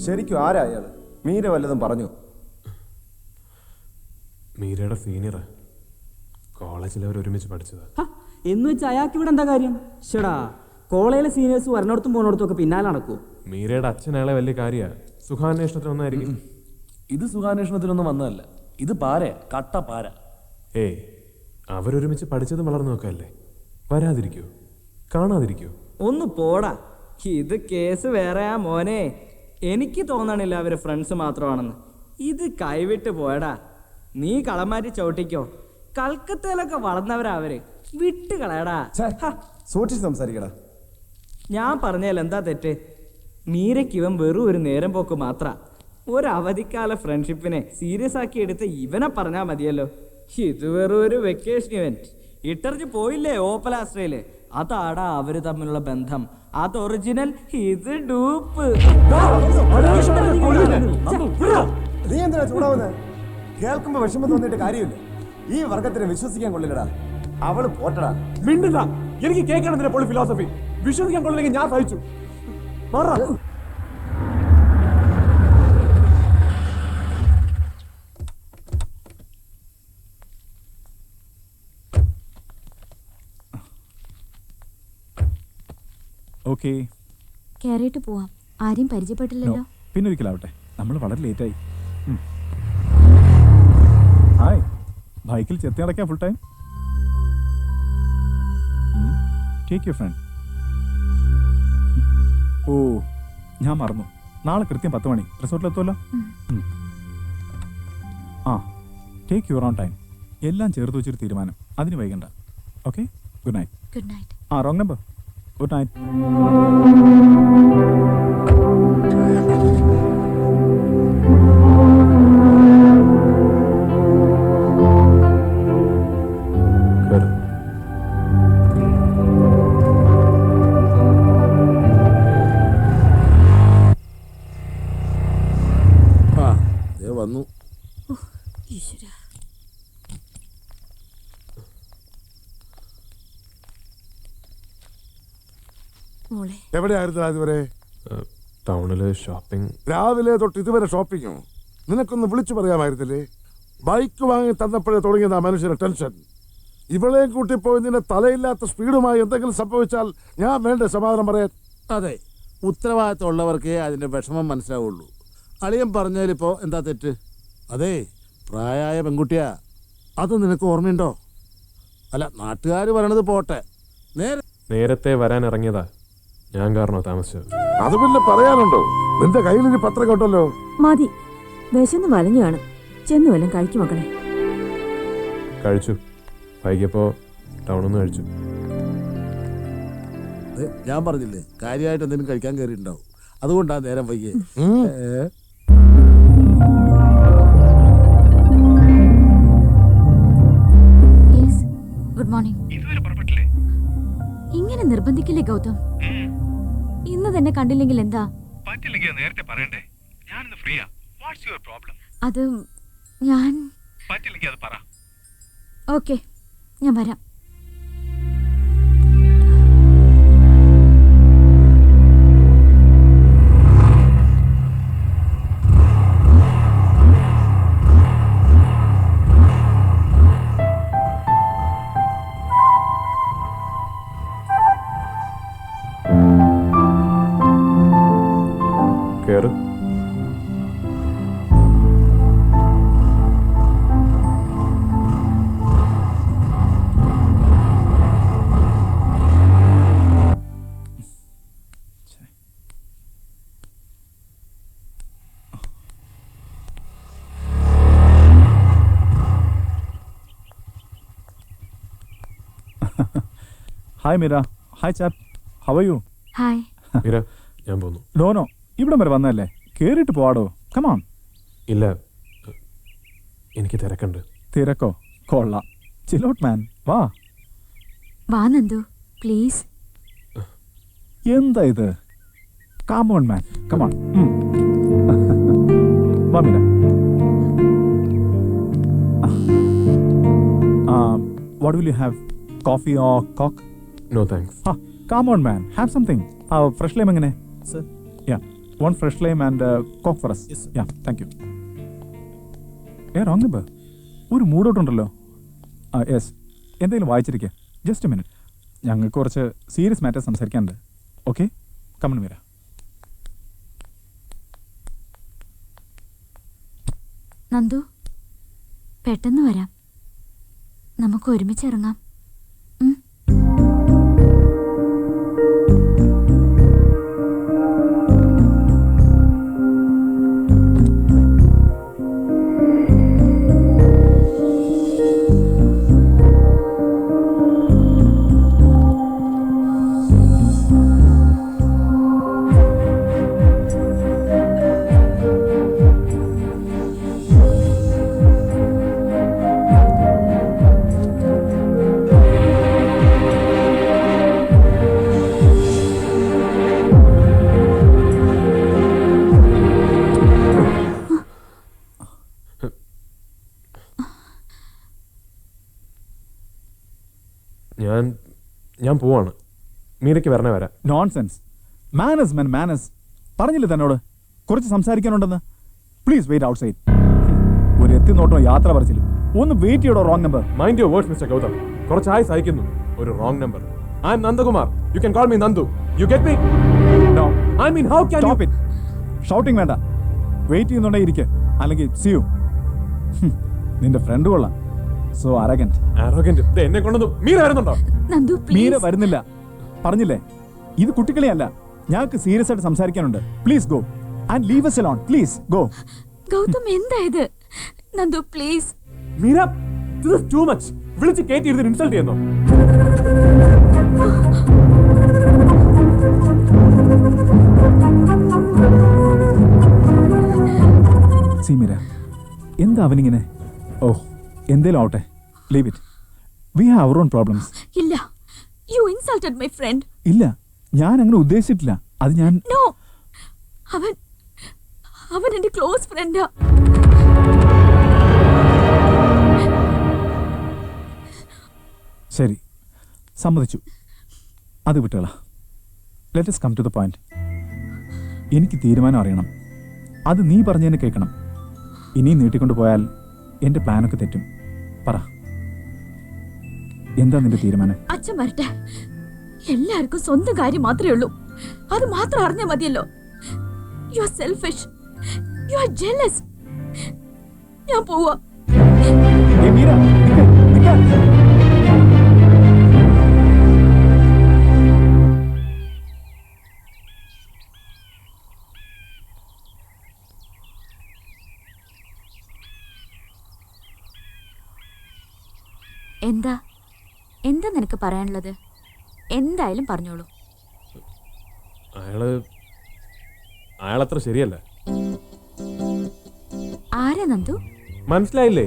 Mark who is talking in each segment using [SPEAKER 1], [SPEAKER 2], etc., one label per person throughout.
[SPEAKER 1] ശരിക്കും ആരാ അയാൾ? മീര വല്ലതും പറഞ്ഞു?
[SPEAKER 2] മീരയുടെ സീനിയറാ, കോളേജിൽ അവർ ഒരുമിച്ച് പഠിച്ചതാ.
[SPEAKER 3] എന്ന് വെച്ചാൽ അയാൾക്ക് ഇവിടെ എന്താ കാര്യം? ഷടാ, കോളേജിലെ സീനിയേഴ്സ് വരണോടത്തും പോണോടത്തും ഒക്കെ പിന്നാലെ നടക്കൂ.
[SPEAKER 2] മീരയുടെ അച്ഛൻ അയാളെ വലിയ കാര്യമാണ്. സുഖാന്വേഷണത്തിനൊന്നായിരിക്കും.
[SPEAKER 4] ഇത് സുഖാന്വേഷണത്തിനൊന്നും വന്നതല്ല, ഇത് പാരയാ, കട്ട പാര.
[SPEAKER 2] ഏയ്, അവരൊരുമിച്ച് പഠിച്ചതും വളർന്നു നോക്കല്ലേ, വരാതിരിക്കോ? കാണാതിരിക്കോ?
[SPEAKER 3] ഒന്ന് പോടാ, ഇത് കേസ് വേറെയാ മോനെ. എനിക്ക് തോന്നണില്ല അവര് ഫ്രണ്ട്സ് മാത്രമാണെന്ന്. ഇത് കൈവിട്ട് പോയടാ. നീ കളമാറ്റി ചവിട്ടിക്കോ. കൽക്കത്തയിലൊക്കെ വളർന്നവരാ അവര്, വിട്ട് കളയടാ.
[SPEAKER 1] സൂക്ഷിച്ച് സംസാരിക്കടാ.
[SPEAKER 3] ഞാൻ പറഞ്ഞാൽ എന്താ തെറ്റ്? മീരയ്ക്ക് ഇവൻ വെറും ഒരു നേരം പോക്ക് മാത്ര. ഒരു അവധിക്കാല ഫ്രണ്ട്ഷിപ്പിനെ സീരിയസ് ആക്കി എടുത്ത് ഇവനെ പറഞ്ഞാൽ മതിയല്ലോ. ഇത് വെറും ഒരു വെക്കേഷൻ ഇവന്റ്. ഇട്ടറിഞ്ഞ് പോയില്ലേ ഓപ്പലാസ്ട്രയില്? അതാടാ അവര് തമ്മിലുള്ള ബന്ധം. അത് ഒറിജിനൽ, ഇത് ഡൂപ്പ്.
[SPEAKER 1] നീ എന്തിനാ ചൂടാവുന്നത്? കേൾക്കുമ്പോ വിഷമം തോന്നിയിട്ട് കാര്യമില്ല. ഈ വർഗത്തിനെ വിശ്വസിക്കാൻ കൊള്ളില്ലടാ. അവള് പോട്ടടാ.
[SPEAKER 2] മിണ്ടില്ല, എനിക്ക് കേൾക്കണം പോളി ഫിലോസഫി. വിശ്വസിക്കാൻ കൊള്ളില്ലെങ്കിൽ ഞാൻ സഹിച്ചു.
[SPEAKER 5] ഓക്കെ,
[SPEAKER 6] കയറിയിട്ട് പോവാം. ആരെയും പരിചയപ്പെട്ടില്ലല്ലോ.
[SPEAKER 5] പിന്നെ ഒരിക്കലാവട്ടെ, നമ്മൾ വളരെ ലേറ്റായി. ഹായ്, ബൈക്കിൽ ചെത്തി അടയ്ക്കാം full time. Take your friend. ഓ, ഞാൻ മറന്നു, നാളെ കൃത്യം 10 മണി റിസോർട്ടിലെത്തുമല്ലോ. ആ, ടേക്ക് യുവർ ഓൺ ടൈം. എല്ലാം ചേർത്ത് വെച്ചൊരു തീരുമാനം, അതിന് വൈകണ്ട. Okay, good night.
[SPEAKER 6] Good night.
[SPEAKER 5] ആ, റോങ് നമ്പർ. Good night.
[SPEAKER 7] വന്നു. എവിടെയായിരുന്നു ഇതുവരെ?
[SPEAKER 2] ടൗണില് ഷോപ്പിംഗ്.
[SPEAKER 7] രാവിലെ തൊട്ട് ഇതുവരെ ഷോപ്പിങ്ങോ? നിനക്കൊന്ന് വിളിച്ചു പറയാമായിരുന്നില്ലേ? ബൈക്ക് വാങ്ങി തന്നപ്പോഴേ തുടങ്ങിയതാ മനുഷ്യന്റെ ടെൻഷൻ. ഇവളെയും കൂട്ടിപ്പോയി നിന്റെ തലയില്ലാത്ത സ്പീഡുമായി എന്തെങ്കിലും സംഭവിച്ചാൽ ഞാൻ വേണ്ട സമാധാനം പറയാൻ.
[SPEAKER 8] അതെ, ഉത്തരവാദിത്തമുള്ളവർക്കേ അതിന്റെ വിഷമം മനസ്സിലാവുള്ളൂ. അളിയൻ പറഞ്ഞതിലിപ്പോ എന്താ തെറ്റ്? അതെ, പ്രായമായ പെൺകുട്ടിയാ. അത് നിനക്ക് ഓർമ്മയുണ്ടോ? അല്ല, നാട്ടുകാർ പറയണത് പോട്ടെ,
[SPEAKER 2] നേരത്തെ വരാൻ ഇറങ്ങിയതാ ഞാൻ, കാരണോ താമസിച്ചത്?
[SPEAKER 7] അത് പിന്നെ പറയാനുണ്ടോ? നിന്റെ കയ്യിലൊരു പത്രം കേട്ടല്ലോ.
[SPEAKER 6] മതി, വിശന്ന് വലഞ്ഞു കാണും. ചെന്ന് വല്ലതും കഴിക്കും മക്കളെ.
[SPEAKER 2] കഴിച്ചു, വൈകിയപ്പോ ടൗണിൽ കഴിച്ചു.
[SPEAKER 8] ഞാൻ പറഞ്ഞില്ലേ, കാര്യമായിട്ട് എന്തെങ്കിലും കഴിക്കാൻ കയറിയിട്ടുണ്ടാവും, അതുകൊണ്ടാ നേരം വൈകിയേ.
[SPEAKER 6] Good morning. ഇങ്ങനെ നിർബന്ധിക്കില്ലേ ഗൗതം? ഇന്ന് തന്നെ കണ്ടില്ലെങ്കിൽ എന്താ?
[SPEAKER 9] നേരത്തെ പറയണ്ടേ? ഞാനിന്ന് ഫ്രീയാ. What's your problem?
[SPEAKER 6] അത് ഞാൻ
[SPEAKER 9] പറ്റില്ലെങ്കിൽ അത് പറ.
[SPEAKER 6] ഓക്കെ, ഞാൻ വരാം.
[SPEAKER 2] കേറ്.
[SPEAKER 5] Hi Meera. Hi chap, how are you?
[SPEAKER 6] Hi.
[SPEAKER 2] Meera, ഞാൻ പോന്നു.
[SPEAKER 5] നോ, ഇവിടം വരെ വന്നല്ലേ, കേറിയിട്ട് പോവാടോ. കമോൺ.
[SPEAKER 2] ഇല്ല, എനിക്ക് തിരക്കുണ്ട്.
[SPEAKER 5] തിരക്കോ? കൊള്ളാം. Chill out man. വാ
[SPEAKER 6] വാ നന്ദു, പ്ലീസ്.
[SPEAKER 5] എന്താ ഇത്? Come on man, come on. വാ Meera. What will you have? Coffee or Coke?
[SPEAKER 2] No thanks.
[SPEAKER 5] Come on man, have something. Fresh lime എങ്ങനെ?
[SPEAKER 4] Sir.
[SPEAKER 5] Yeah. 1 fresh lime and coke for us. Yeah, thank you. Wrong number. ഒരു മൂഡൗട്ടുണ്ടല്ലോ. Yes, എന്തെങ്കിലും വായിച്ചിരിക്കുക. Just A minute, ഞങ്ങൾക്ക് കുറച്ച് serious matter സംസാരിക്കാനുണ്ട്. Okay, come on Meera.
[SPEAKER 6] Nandu, പെട്ടെന്ന് വരാം, നമുക്ക് ഒരുമിച്ച് ഇറങ്ങാം.
[SPEAKER 2] ഞാൻ പോവാണ്. മീരയ്ക്ക് വരണേ വരാം.
[SPEAKER 5] നോൺസെൻസ്. Manners man manners. പറഞ്ഞില്ലേ തന്നോട് കുറച്ച് സംസാരിക്കാനുണ്ടെന്ന്? Please wait outside. ഒരു എത്തി നോട്ടോ യാത്ര പറച്ചില്ല. ഒന്ന് വെയിറ്റ് ചെയ്യടോ. Wrong number.
[SPEAKER 2] Mind your words mister Gautam. കുറച്ചായി സഹിക്കുന്നു. ഒരു wrong number. I'm Nandakumar. You can call me Nandu. You get me?
[SPEAKER 5] No.
[SPEAKER 2] I mean how can you?
[SPEAKER 5] Stop it. Shouting വേണ്ട. വെയിറ്റ് ചെയ്യുന്നുണ്ടേ ഇരിക്കുക, അല്ലെങ്കിൽ സീ യു. നിന്റെ ഫ്രണ്ട് കൊള്ളാം. So arrogant.
[SPEAKER 2] അരഗന്റ്. എന്നെ കൊണ്ടൊന്നും. മീര വരുന്നുണ്ടോ?
[SPEAKER 6] നന്ദു,
[SPEAKER 5] മീര വരുന്നില്ല. പറഞ്ഞില്ലേ, ഇത് കുട്ടികളിയല്ല. ഞങ്ങൾക്ക് സീരിയസ് ആയിട്ട് സംസാരിക്കാനുണ്ട്. Please go and leave us alone. Please go.
[SPEAKER 6] Gautham, എന്താ ഇത്? Nandu please.
[SPEAKER 2] Meera, this is too much. വിളിച്ച് കേറ്റി ഇരുന്ന് ഇൻസൾട്ട് ചെയ്യുന്നു.
[SPEAKER 5] സീ മീര, എന്താ അവനിങ്ങനെ? ഓ, എന്തേലും ആവട്ടെ. Leave it. We have our own problems.
[SPEAKER 6] ഇല്ല, യു ഇൻസൾട്ടഡ് മൈ ഫ്രണ്ട്.
[SPEAKER 5] ഇല്ല, ഞാൻ അങ്ങനെ ഉദ്ദേശിച്ചിട്ടില്ല. അത് ഞാൻ.
[SPEAKER 6] നോ, അവൻ എന്റെ ക്ലോസ് ഫ്രണ്ടാ.
[SPEAKER 5] ശരി, സമ്മതിച്ചു. അത് വിട്ടുകള. Let us come to the point. എനിക്ക് തീരുമാനം അറിയണം. അത് നീ പറഞ്ഞതിന് കേൾക്കണം. ഇനിയും നീട്ടിക്കൊണ്ട് പോയാൽ എന്റെ പ്ലാനൊക്കെ തെറ്റും. പറ, എന്താ നിന്റെ തീരുമാനം?
[SPEAKER 6] അച്ഛൻ വരട്ടെ. എല്ലാവർക്കും സ്വന്തം കാര്യം മാത്രമേ ഉള്ളൂ. അത് മാത്രം അറിഞ്ഞാൽ മതിയല്ലോ. You are selfish, you are jealous. ഞാൻ പോവാ.
[SPEAKER 5] ഏയ് മീര, നിക്ക്, നിക്ക്.
[SPEAKER 6] എന്താ നിനക്ക് പറയാനുള്ളത്? എന്തായാലും പറഞ്ഞോളൂ.
[SPEAKER 2] അയാളത്ര ശരിയല്ല.
[SPEAKER 6] ആരാ നന്ദു?
[SPEAKER 2] മനസ്സിലായില്ലേ?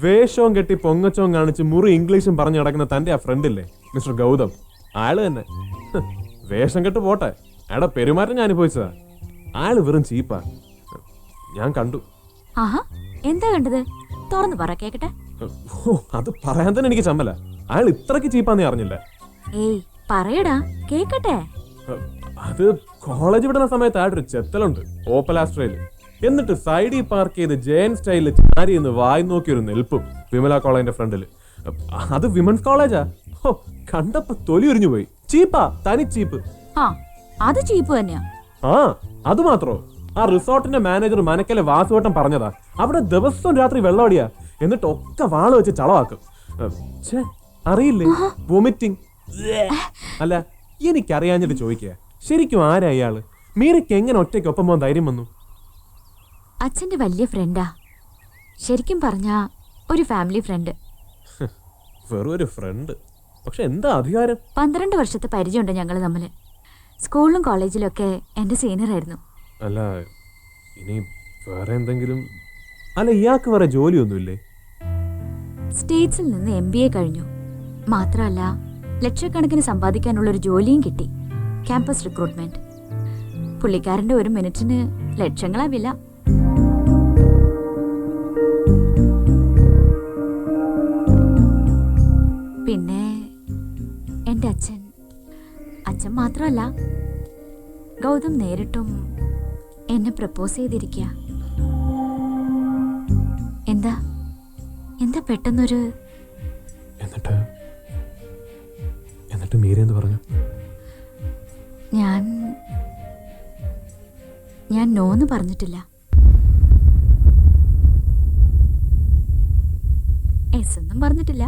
[SPEAKER 2] വേഷവും കെട്ടി പൊങ്ങച്ചവും കാണിച്ച് മുറി ഇംഗ്ലീഷും പറഞ്ഞു നടക്കുന്ന തന്റെ ആ ഫ്രണ്ടില്ലേ മിസ്റ്റർ ഗൗതം, അയാള് തന്നെ. വേഷം കെട്ട് പോട്ടെ, അയാളുടെ പെരുമാറ്റം ഞാൻ അനുഭവിച്ചതാ. അയാള് വെറും ചീപ്പാ. ഞാൻ കണ്ടു.
[SPEAKER 6] ആഹാ, എന്താ കണ്ടത്? തുറന്നു പറ, കേക്കട്ടെ.
[SPEAKER 2] അത് പറയാൻ തന്നെ എനിക്ക് ചമ്മല. അയാൾ ഇത്രക്ക് ചീപ്പാന്ന് അറിഞ്ഞില്ല.
[SPEAKER 6] ഏയ് പറയടാ, കേക്കട്ടെ.
[SPEAKER 2] അത് കോളേജ് വിടുന്ന സമയത്ത് ആയിട്ടൊരു ചെത്തലുണ്ട് ഓപ്പലാസ്ട്രയില്. എന്നിട്ട് സൈഡിൽ പാർക്ക് ചെയ്ത് ജയൻ സ്റ്റൈലിൽ ചാരി എന്ന് വായി നോക്കിയൊരു നെൽപ്പും വിമല കോളേജിന്റെ ഫ്രണ്ടില്. അത് വിമൻസ് കോളേജാ. കണ്ടപ്പോ തൊലി ഉരിഞ്ഞു പോയി. ചീപ്പാ, തനി ചീപ്പ്.
[SPEAKER 6] അത് ചീപ്പ് തന്നെയാ.
[SPEAKER 2] അത് മാത്രോ? ആ റിസോർട്ടിന്റെ മാനേജർ മനക്കലെ വാസുവട്ടം പറഞ്ഞതാ, അവിടെ ദിവസവും രാത്രി വെള്ളമടിയാ. എന്നിട്ട് ഒക്കെ വാള് വെച്ച് ചളവാക്കും. അറിയില്ലേ, വൊമിറ്റിംഗ്. അല്ല, എനിക്കറിയാഞ്ഞിട്ട് ചോദിക്കുക, ശരിക്കും ആരാ ഇയാള്? മീരയ്ക്ക് എങ്ങനെ ഒറ്റയ്ക്ക് ഒപ്പം പോകാൻ ധൈര്യം വന്നു?
[SPEAKER 6] അച്ഛന്റെ വലിയ ഫ്രണ്ടാ. ശരിക്കും പറഞ്ഞ ഒരു ഫാമിലി ഫ്രണ്ട്.
[SPEAKER 2] വെറും ഒരു ഫ്രണ്ട്, പക്ഷെ എന്താ അധികാരം?
[SPEAKER 6] 12 വർഷത്തെ പരിചയമുണ്ട് ഞങ്ങൾ തമ്മില്. സ്കൂളിലും കോളേജിലും ഒക്കെ എന്റെ സീനിയർ ആയിരുന്നു.
[SPEAKER 2] അല്ല, ഇനി വേറെ എന്തെങ്കിലും? അല്ല, ഇയാൾക്ക് വേറെ ജോലിയൊന്നുമില്ലേ?
[SPEAKER 6] സ്റ്റേറ്റ്സിൽ നിന്ന് MBA കഴിഞ്ഞു. മാത്രമല്ല, ലക്ഷക്കണക്കിന് സമ്പാദിക്കാനുള്ള ഒരു ജോലിയും കിട്ടി. Campus recruitment. പുള്ളിക്കാരന്റെ ഒരു മിനിറ്റിന് ലക്ഷങ്ങളാ വില. പിന്നെ എന്റെ അച്ഛൻ മാത്രമല്ല, ഗൗതം നേരിട്ടും എന്നെ പ്രപ്പോസ് ചെയ്തിരിക്കുക. എന്താ എന്താ പെട്ടെന്നൊരു
[SPEAKER 2] എന്നിട്ട് മീര എന്ത് പറഞ്ഞു?
[SPEAKER 6] ഞാൻ നോന്ന് പറഞ്ഞിട്ടില്ല. എസ് ഒന്നും പറഞ്ഞിട്ടില്ല.